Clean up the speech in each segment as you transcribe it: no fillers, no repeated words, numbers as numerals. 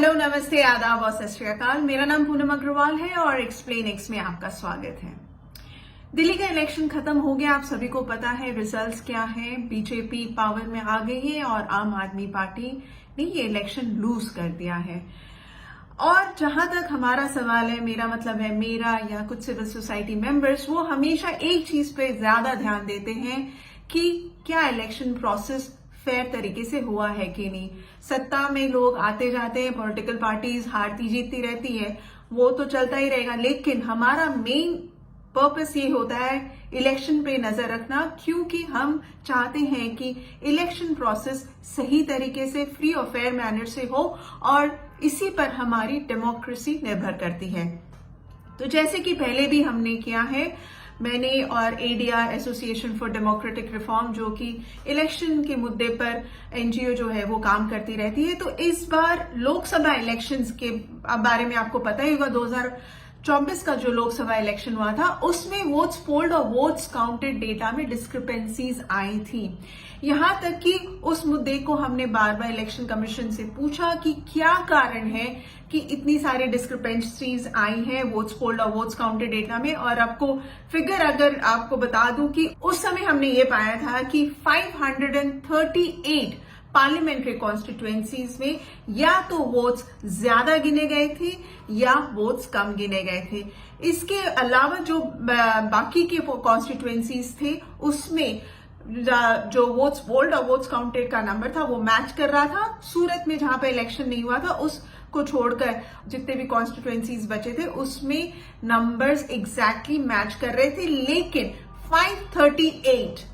Hello, नमस्ते, आदाब और सत श्री अकाल। मेरा नाम पूनम अग्रवाल है और एक्सप्लेन एक्स में आपका स्वागत है। दिल्ली का इलेक्शन खत्म हो गया, आप सभी को पता है रिजल्ट्स क्या है। बीजेपी पावर में आ गई है और आम आदमी पार्टी ने ये इलेक्शन लूज कर दिया है। और जहां तक हमारा सवाल है, मेरा मतलब है मेरा या कुछ सिविल सोसाइटी मेंबर्स, वो हमेशा एक चीज पे ज्यादा ध्यान देते हैं कि क्या इलेक्शन प्रोसेस फेयर तरीके से हुआ है कि नहीं। सत्ता में लोग आते जाते हैं, पॉलिटिकल पार्टीज हारती जीतती रहती है, वो तो चलता ही रहेगा, लेकिन हमारा मेन पर्पस ये होता है इलेक्शन पे नजर रखना, क्योंकि हम चाहते हैं कि इलेक्शन प्रोसेस सही तरीके से फ्री और फेयर मैनर से हो और इसी पर हमारी डेमोक्रेसी निर्भर करती है। तो जैसे कि पहले भी हमने किया है, मैंने और ADR association for democratic reform, जो कि इलेक्शन के मुद्दे पर एनजीओ जो है वो काम करती रहती है, तो इस बार लोकसभा इलेक्शंस के बारे में आपको पता ही होगा। 2024 का जो लोकसभा इलेक्शन हुआ था, उसमें वोट्स पोल्ड और वोट्स काउंटेड डेटा में डिस्क्रिपेंसीज आई थी। यहां तक कि उस मुद्दे को हमने बार बार इलेक्शन कमीशन से पूछा कि क्या कारण है कि इतनी सारी डिस्क्रिपेंसीज आई हैं वोट्स पोल्ड और वोट्स काउंटेड डेटा में। और आपको फिगर अगर आपको बता दूं कि उस समय हमने ये पाया था कि 538 पार्लियामेंट्री कॉन्स्टिट्यूएंसीज में या तो वोट्स ज्यादा गिने गए थे या वोट्स कम गिने गए थे। इसके अलावा जो बाकी के कॉन्स्टिट्यूएंसीज थे, उसमें जो वोट्स पोल्ड और वोट्स काउंटेड का नंबर था वो मैच कर रहा था। सूरत में जहां पे इलेक्शन नहीं हुआ था, उसको छोड़कर जितने भी कॉन्स्टिट्यूएंसीज बचे थे उसमें नंबर्स एग्जैक्टली मैच कर रहे थे, लेकिन 538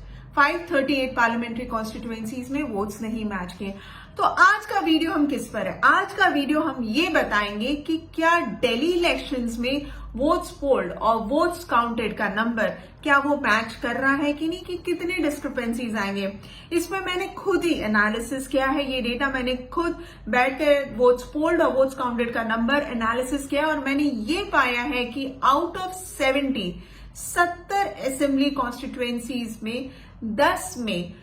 पार्लियामेंट्री कॉन्स्टिट्यूएंसीज में वोट्स नहीं मैच किए। तो आज का वीडियो हम किस पर है? आज का वीडियो हम ये बताएंगे कि क्या दिल्ली इलेक्शंस में वोट्स पोल्ड और वोट्स काउंटेड का नंबर क्या वो मैच कर रहा है कि नहीं, कि कितने डिस्क्रिपेंसीज आएंगे। इसमें मैंने खुद ही एनालिसिस किया है, ये डेटा मैंने खुद बैठकर वोट्स पोल्ड और वोट्स काउंटेड का नंबर एनालिसिस किया और मैंने ये पाया है कि आउट ऑफ 70 असेंबली कॉन्स्टिट्यूएंसीज में 10 में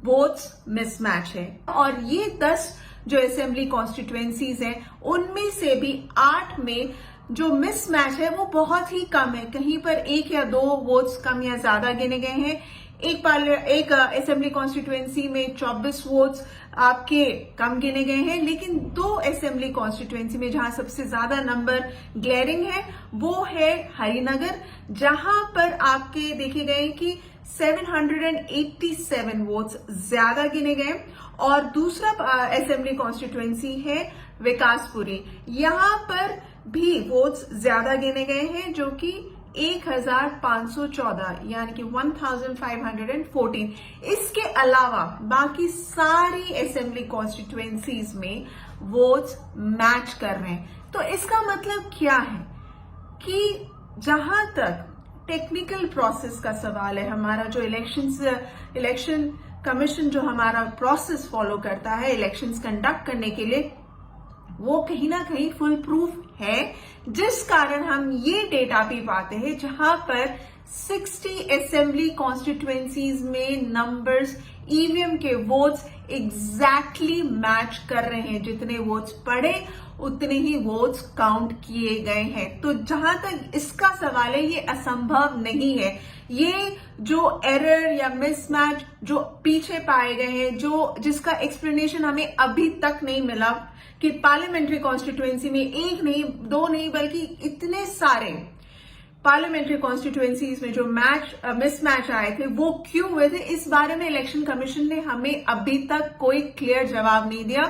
वोट्स मिसमैच है। और ये 10 जो असेंबली कॉन्स्टिट्यूएंसीज हैं, उनमें से भी 8 में जो मिसमैच है वो बहुत ही कम है। कहीं पर 1 या 2 वोट्स कम या ज्यादा गिने गए हैं। एक असेंबली कॉन्स्टिट्यूएंसी में 24 वोट्स आपके कम गिने गए हैं, लेकिन 2 असेंबली कॉन्स्टिट्यूएंसी में जहां सबसे ज्यादा नंबर ग्लेरिंग है वो है हरिनगर, जहां पर आपके देखे गए कि 787 वोट्स ज्यादा गिने गए। और दूसरा असेंबली कॉन्स्टिट्यूएंसी है विकासपुरी, यहां पर भी वोट्स ज्यादा गिने गए हैं, जो कि 1514 यानी कि 1514। इसके अलावा बाकी सारी असेंबली कॉन्स्टिट्यूएंसीज में वोट्स मैच कर रहे हैं। तो इसका मतलब क्या है कि जहां तक टेक्निकल प्रोसेस का सवाल है, हमारा जो इलेक्शन कमीशन जो हमारा प्रोसेस फॉलो करता है इलेक्शंस कंडक्ट करने के लिए, वो कहीं ना कहीं फुल प्रूफ है, जिस कारण हम ये डेटा भी पाते हैं जहां पर 60 असेंबली कॉन्स्टिट्यूएंसीज में नंबर्स ईवीएम के वोट्स एग्जैक्टली मैच कर रहे हैं। जितने वोट्स पड़े उतने ही वोट्स काउंट किए गए हैं। तो जहां तक इसका सवाल है, ये असंभव नहीं है। ये जो एरर या मिसमैच जो पीछे पाए गए हैं, जिसका एक्सप्लेनेशन हमें अभी तक नहीं मिला कि पार्लियामेंट्री कॉन्स्टिट्यूएंसी में 1 नहीं 2 नहीं बल्कि इतने सारे पार्लियामेंट्री कॉन्स्टिट्यूएंसीज में जो मिसमैच आए थे वो क्यों हुए थे, इस बारे में इलेक्शन कमीशन ने हमें अभी तक कोई क्लियर जवाब नहीं दिया।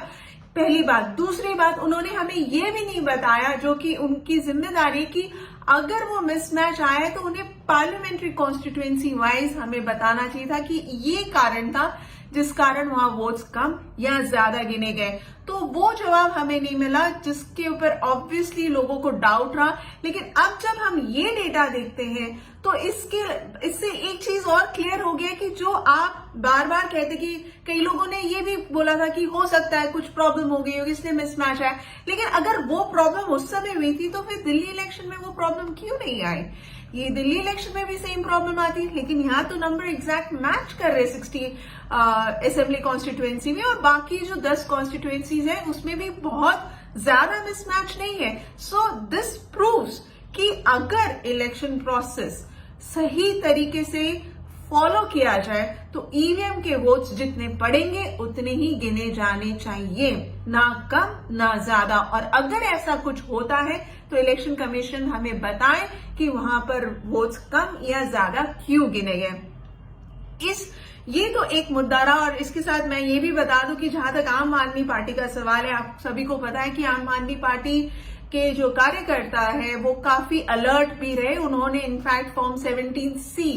पहली बात। दूसरी बात, उन्होंने हमें ये भी नहीं बताया, जो कि उनकी जिम्मेदारी, कि अगर वो मिसमैच आया तो उन्हें पार्लियामेंट्री कॉन्स्टिट्यूएंसी वाइज हमें बताना चाहिए था कि ये कारण था जिस कारण वहां वोट्स कम या ज्यादा गिने गए। तो वो जवाब हमें नहीं मिला, जिसके ऊपर ऑब्वियसली लोगों को डाउट रहा। लेकिन अब जब हम ये डेटा देखते हैं तो इससे एक चीज और क्लियर हो गया कि जो आप बार बार कहते कि कई लोगों ने ये भी बोला था कि हो सकता है कुछ प्रॉब्लम हो गई होगी इसलिए मिसमैच आया, लेकिन अगर वो प्रॉब्लम उस समय हुई थी तो फिर दिल्ली इलेक्शन में वो प्रॉब्लम क्यों नहीं आई? ये दिल्ली इलेक्शन में भी सेम प्रॉब्लम आती है, लेकिन यहाँ तो नंबर एग्जैक्ट मैच कर रहे 60 असेंबली कॉन्स्टिट्यूएंसी में, और बाकी जो 10 कॉन्स्टिट्यूएंसीज है उसमें भी बहुत ज्यादा मिसमैच नहीं है। सो दिस प्रूव्स कि अगर इलेक्शन प्रोसेस सही तरीके से फॉलो किया जाए तो ईवीएम के वोट्स जितने पड़ेंगे उतने ही गिने जाने चाहिए, ना कम ना ज्यादा। और अगर ऐसा कुछ होता है तो इलेक्शन कमीशन हमें बताए कि वहां पर वोट्स कम या ज्यादा क्यों गिने गए। ये तो एक मुद्दा रहा। और इसके साथ मैं ये भी बता दूं कि जहां तक आम आदमी पार्टी का सवाल है, आप सभी को पता है कि आम आदमी पार्टी के जो कार्यकर्ता है वो काफी अलर्ट भी रहे। उन्होंने इनफैक्ट फॉर्म 17C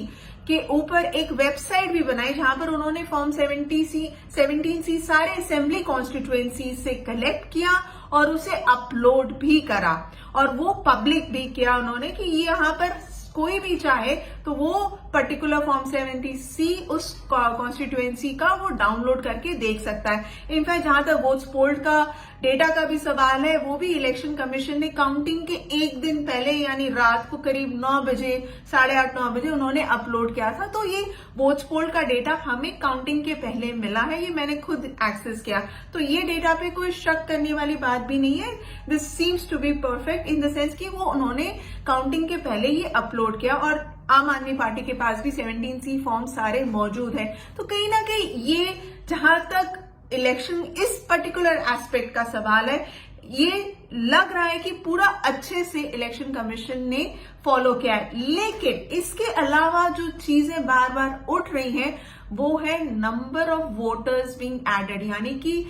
के ऊपर एक वेबसाइट भी बनाई जहां पर उन्होंने फॉर्म 17C सारे असेंबली कॉन्स्टिट्यूएंसी से कलेक्ट किया और उसे अपलोड भी करा और वो पब्लिक भी किया उन्होंने कि यहाँ पर कोई भी चाहे तो वो पर्टिकुलर फॉर्म 70C उस कॉन्स्टिट्यूएंसी का वो डाउनलोड करके देख सकता है। इनफैक्ट जहां तक वोट्स पोल्ड का डेटा का भी सवाल है, वो भी इलेक्शन कमीशन ने काउंटिंग के एक दिन पहले यानी रात को करीब 9 बजे 8:30-9 बजे उन्होंने अपलोड किया था। तो ये वोट्स पोल्ड का डेटा हमें काउंटिंग के पहले मिला है, ये मैंने खुद एक्सेस किया। तो ये डेटा पे कोई शक करने वाली बात भी नहीं है। This seems to be perfect in the sense कि वो उन्होंने काउंटिंग के पहले ही अपलोड किया और आम आदमी पार्टी के पास भी 17C फॉर्म सारे मौजूद हैं। तो कहीं ना कहीं ये जहां तक इलेक्शन इस पर्टिकुलर एस्पेक्ट का सवाल है, ये लग रहा है कि पूरा अच्छे से इलेक्शन कमीशन ने फॉलो किया है। लेकिन इसके अलावा जो चीजें बार बार उठ रही हैं वो है number of voters being added, यानी कि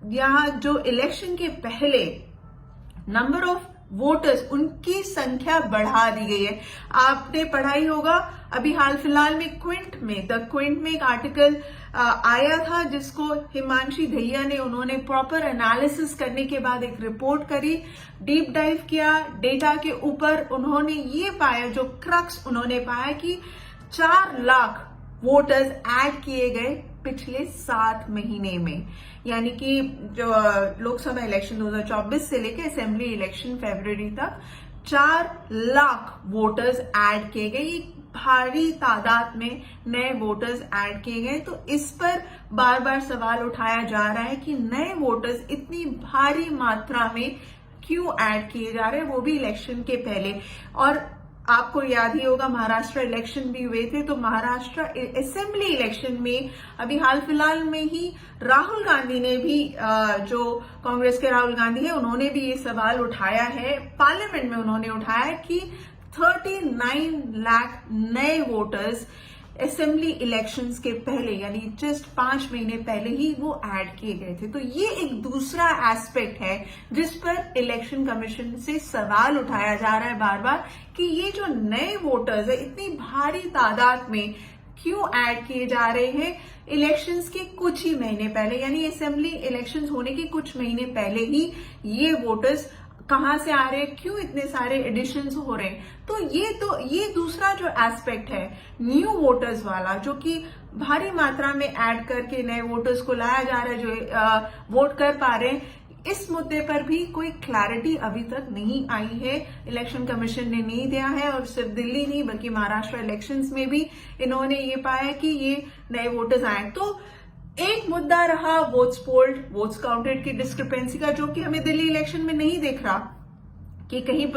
यहां जो इलेक्शन के पहले नंबर ऑफ वोटर्स उनकी संख्या बढ़ा दी गई है। आपने पढ़ा ही होगा अभी हाल फिलहाल में द क्विंट में एक आर्टिकल आया था जिसको हिमांशी दहिया ने उन्होंने प्रॉपर एनालिसिस करने के बाद एक रिपोर्ट करी, डीप डाइव किया डेटा के ऊपर। उन्होंने ये पाया, जो क्रक्स उन्होंने पाया कि 4 लाख वोटर्स ऐड किए गए पिछले 7 महीने में, यानी कि जो लोकसभा इलेक्शन 2024 से लेकर असेंबली इलेक्शन फरवरी तक 4 लाख वोटर्स ऐड किए गए। ये भारी तादाद में नए वोटर्स ऐड किए गए। तो इस पर बार बार सवाल उठाया जा रहा है कि नए वोटर्स इतनी भारी मात्रा में क्यों ऐड किए जा रहे हैं, वो भी इलेक्शन के पहले। और आपको याद ही होगा महाराष्ट्र इलेक्शन भी हुए थे, तो महाराष्ट्र असेंबली इलेक्शन में अभी हाल फिलहाल में ही राहुल गांधी ने भी जो कांग्रेस के राहुल गांधी है उन्होंने भी ये सवाल उठाया है, पार्लियामेंट में उन्होंने उठाया है कि 39 लाख नए वोटर्स असेंबली इलेक्शंस के पहले यानी जस्ट 5 महीने पहले ही वो ऐड किए गए थे। तो ये एक दूसरा एस्पेक्ट है जिस पर इलेक्शन कमीशन से सवाल उठाया जा रहा है बार बार कि ये जो नए वोटर्स है इतनी भारी तादाद में क्यों ऐड किए जा रहे हैं इलेक्शंस के कुछ ही महीने पहले, यानी असेंबली इलेक्शंस होने के कुछ महीने पहले ही ये वोटर्स कहां से आ रहे हैं, क्यों इतने सारे एडिशंस हो रहे हैं। तो ये दूसरा जो एस्पेक्ट है न्यू वोटर्स वाला, जो कि भारी मात्रा में ऐड करके नए वोटर्स को लाया जा रहा है जो वोट कर पा रहे हैं। इस मुद्दे पर भी कोई क्लैरिटी अभी तक नहीं आई है, इलेक्शन कमीशन ने नहीं दिया है। और सिर्फ दिल्ली नहीं बल्कि महाराष्ट्र इलेक्शंस में भी इन्होंने ये पाया कि ये नए वोटर्स आए। तो एक मुद्दा रहा वोट्स पोल्ड वोट्स काउंटेड की डिस्क्रिपेंसी का, जो कि हमें दिल्ली इलेक्शन में नहीं दिख रहा कि कहीं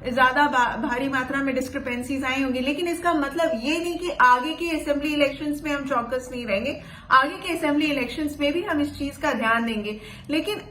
ज्यादा भारी मात्रा में डिस्क्रिपेंसीज आई होंगी। लेकिन इसका मतलब ये नहीं कि आगे के असेंबली इलेक्शंस में हम चौकस नहीं रहेंगे, आगे के असेंबली इलेक्शंस में भी हम इस चीज का ध्यान देंगे। लेकिन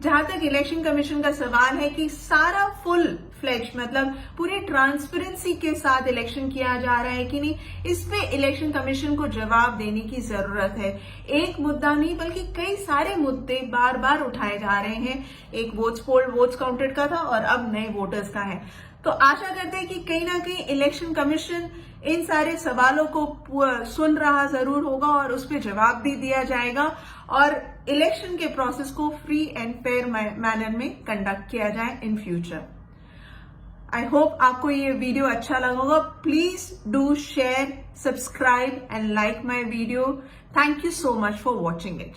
जहां तक इलेक्शन कमीशन का सवाल है कि सारा फुल फ्लेज मतलब पूरी ट्रांसपेरेंसी के साथ इलेक्शन किया जा रहा है कि नहीं, इस पे इलेक्शन कमीशन को जवाब देने की जरूरत है। एक मुद्दा नहीं बल्कि कई सारे मुद्दे बार बार उठाए जा रहे हैं। एक वोट्स पोल्ड वोट्स काउंटेड का था और अब नए वोटर्स का है। तो आशा करते हैं कि कहीं ना कहीं इलेक्शन कमीशन इन सारे सवालों को सुन रहा जरूर होगा और उस पर जवाब भी दिया जाएगा और इलेक्शन के प्रोसेस को फ्री एंड फेयर मैनर में कंडक्ट किया जाए इन फ्यूचर। आई होप आपको ये वीडियो अच्छा लगा होगा। Please do share, subscribe and like my video. Thank you so much for watching it.